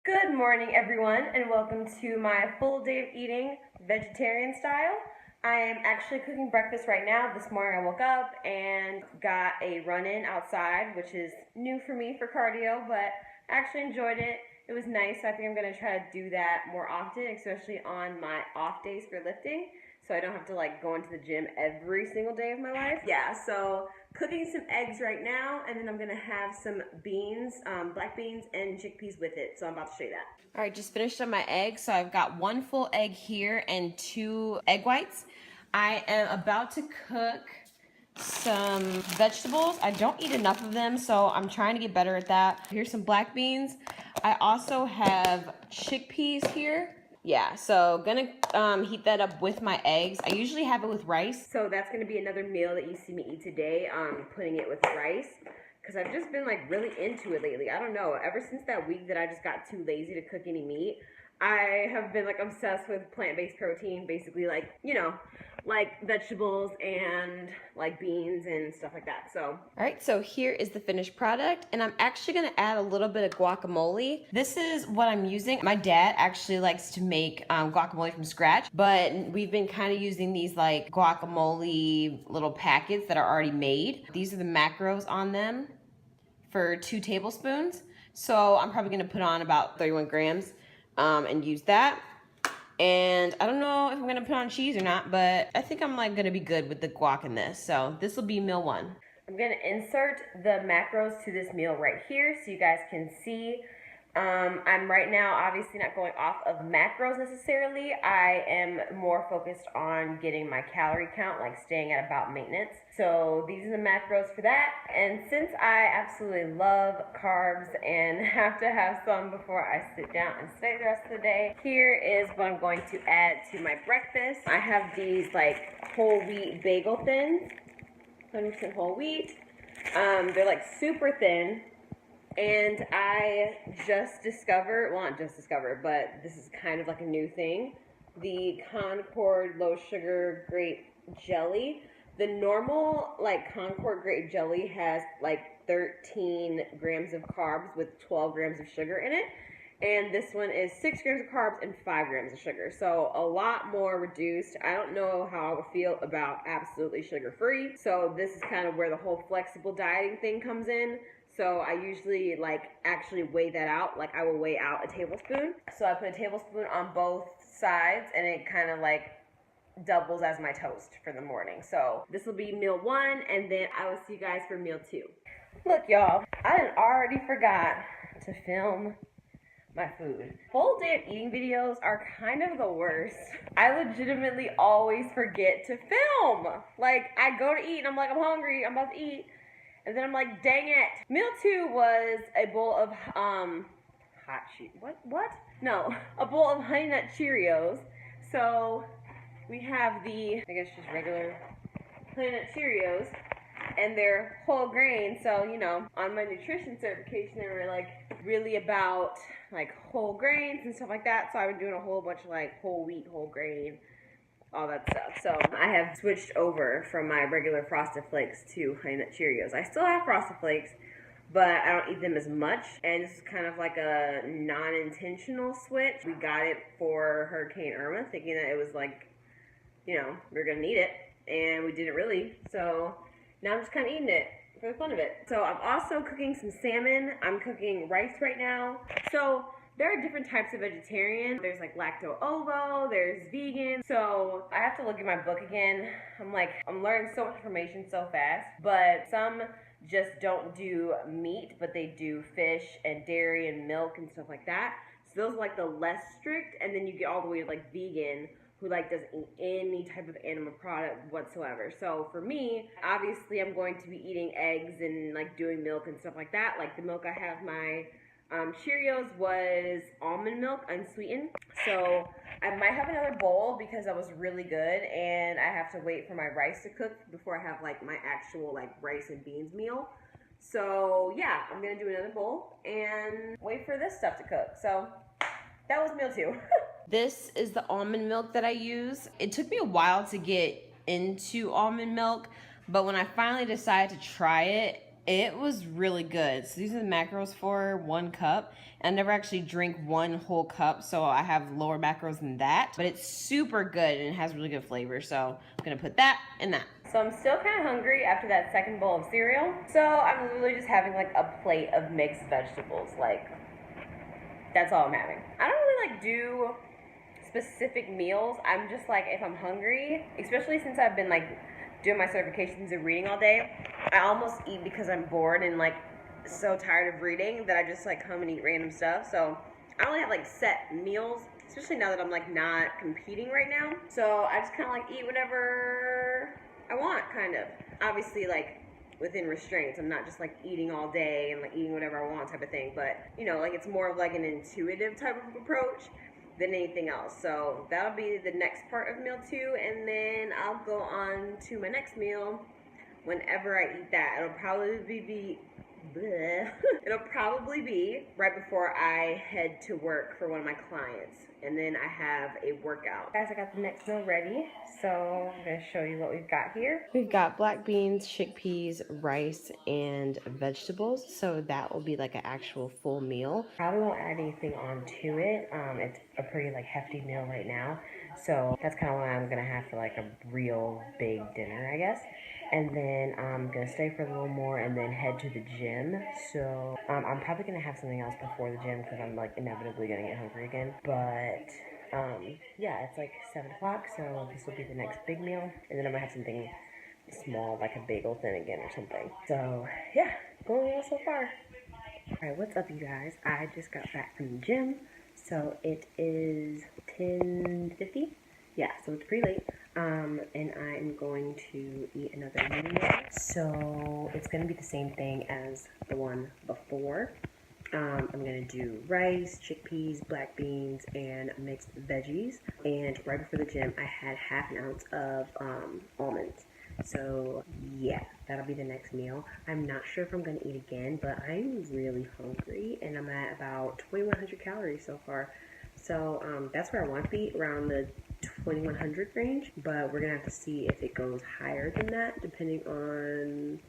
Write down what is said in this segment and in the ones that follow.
Good morning, everyone, and welcome to my full day of eating vegetarian style. I am actually cooking breakfast right now. This morning I woke up and got a run-in outside, which is new for me for cardio, but I actually enjoyed it. It was nice. So I think I'm going to try to do that more often, especially on my off days for lifting, so I don't have to go into the gym every single day of my life. Yeah, so cooking some eggs right now, and then I'm gonna have some beans, black beans and chickpeas with it. So I'm about to show you that. All right, just finished up my eggs. So I've got one full egg here and 2 egg whites. I am about to cook some vegetables. I don't eat enough of them, so I'm trying to get better at that. Here's some black beans. I also have chickpeas here. Yeah, so gonna heat that up with my eggs. I usually have it with rice. So that's gonna be another meal that you see me eat today, putting it with rice. Because I've just been really into it lately. I don't know, ever since that week that I just got too lazy to cook any meat, I have been obsessed with plant-based protein, basically like vegetables and beans and stuff like that. So all right, so here is the finished product, and I'm actually going to add a little bit of guacamole. This is what I'm using. My dad actually likes to make guacamole from scratch, but we've been kind of using these guacamole little packets that are already made. These are the macros on them for 2 tablespoons. So I'm probably going to put on about 31 grams and use that. And I don't know if I'm gonna put on cheese or not, but I think I'm gonna be good with the guac in this. So this will be meal 1. I'm gonna insert the macros to this meal right here so you guys can see. I'm right now obviously not going off of macros necessarily. I am more focused on getting my calorie count, staying at about maintenance. So these are the macros for that. And since I absolutely love carbs and have to have some before I sit down and stay the rest of the day, here is what I'm going to add to my breakfast. I have these whole wheat bagel thins, 100% whole wheat. They're super thin. And I just discovered, well, not just discovered, but this is kind of a new thing, the Concord low sugar grape jelly. The normal Concord grape jelly has 13 grams of carbs with 12 grams of sugar in it. And this one is 6 grams of carbs and 5 grams of sugar. So a lot more reduced. I don't know how I would feel about absolutely sugar-free. So this is kind of where the whole flexible dieting thing comes in. So I usually actually weigh that out. I will weigh out a tablespoon. So I put a tablespoon on both sides, and it kind of doubles as my toast for the morning. So this will be meal 1, and then I will see you guys for meal 2. Look, y'all, I done already forgot to film my food. Full day of eating videos are kind of the worst. I legitimately always forget to film. I go to eat, and I'm I'm hungry, I'm about to eat. And then I'm dang it. Meal 2 was a bowl of, a bowl of Honey Nut Cheerios. So we have the, I guess just regular Honey Nut Cheerios, and they're whole grain. So, on my nutrition certification, they were really about whole grains and stuff like that. So I've been doing a whole bunch of whole wheat, whole grain, all that stuff. So I have switched over from my regular Frosted Flakes to Honey Nut Cheerios. I still have Frosted Flakes, but I don't eat them as much. And this is kind of a non-intentional switch. We got it for Hurricane Irma, thinking that it was we're gonna need it, and we didn't really. So now I'm just kind of eating it for the fun of it. So I'm also cooking some salmon. I'm cooking rice right now. So there are different types of vegetarian. There's Lacto-ovo, there's vegan. So I have to look at my book again. I'm learning so much information so fast, but some just don't do meat, but they do fish and dairy and milk and stuff like that. So those are the less strict, and then you get all the way to vegan, who doesn't eat any type of animal product whatsoever. So for me, obviously I'm going to be eating eggs and doing milk and stuff like that. The milk I have my Cheerios was almond milk, unsweetened. So I might have another bowl because that was really good, and I have to wait for my rice to cook before I have my actual rice and beans meal. So yeah, I'm gonna do another bowl and wait for this stuff to cook. So that was meal 2. This is the almond milk that I use. It took me a while to get into almond milk, but when I finally decided to try it, It was really good. So these are the macros for 1 cup. I never actually drink 1 whole cup, so I have lower macros than that. But it's super good and it has really good flavor. So I'm gonna put that in that. So I'm still kind of hungry after that second bowl of cereal. So I'm literally just having like a plate of mixed vegetables. Like, that's all I'm having. I don't really like do specific meals. I'm just like, if I'm hungry, especially since I've been like doing my certifications and reading all day, I almost eat because I'm bored and like so tired of reading that I just like come and eat random stuff. So I don't really have like set meals, especially now that I'm like not competing right now. So I just kind of like eat whatever I want, kind of. Obviously, like within restraints. I'm not just like eating all day and like eating whatever I want type of thing, but you know, like it's more of like an intuitive type of approach than anything else. So that'll be the next part of meal 2, and then I'll go on to my next meal whenever I eat that. It'll probably be it'll probably be right before I head to work for one of my clients, and then I have a workout. Guys, I got the next meal ready, so I'm going to show you what we've got here. We've got black beans, chickpeas, rice, and vegetables, so that will be like an actual full meal. Probably won't add anything onto it. It's a pretty like hefty meal right now, so that's kind of what I'm going to have for like a real big dinner, I guess. And then I'm going to stay for a little more and then head to the gym. So I'm probably going to have something else before the gym because I'm like inevitably going to get hungry again. But yeah, it's like 7 o'clock, so this will be the next big meal. And then I'm going to have something small like a bagel thin again or something. So yeah, going well so far. Alright, what's up you guys? I just got back from the gym. So it is 10:50. Yeah, so it's pretty late. And I'm going to eat another meal. So it's going to be the same thing as the one before. I'm going to do rice, chickpeas, black beans, and mixed veggies. And right before the gym, I had half an ounce of almonds. So yeah, that'll be the next meal. I'm not sure if I'm going to eat again, but I'm really hungry, and I'm at about 2,100 calories so far. So that's where I want to be, around the 2,100 range, but we're going to have to see if it goes higher than that, depending on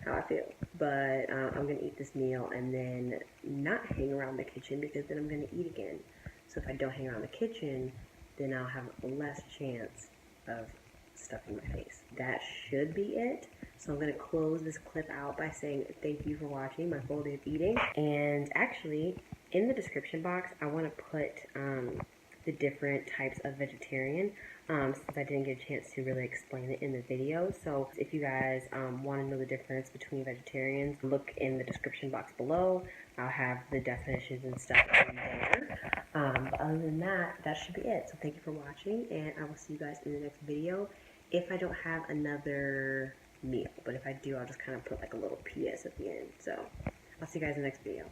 how I feel. But I'm going to eat this meal and then not hang around the kitchen, because then I'm going to eat again. So if I don't hang around the kitchen, then I'll have less chance of stuffing my face. That should be it. So I'm going to close this clip out by saying thank you for watching my full day of eating. And actually, in the description box, I want to put the different types of vegetarian, since I didn't get a chance to really explain it in the video. So if you guys want to know the difference between vegetarians, look in the description box below. I'll have the definitions and stuff in there. But other than that, that should be it. So thank you for watching, and I will see you guys in the next video if I don't have another meal. But if I do, I'll just kind of put like a little PS at the end. So I'll see you guys in the next video.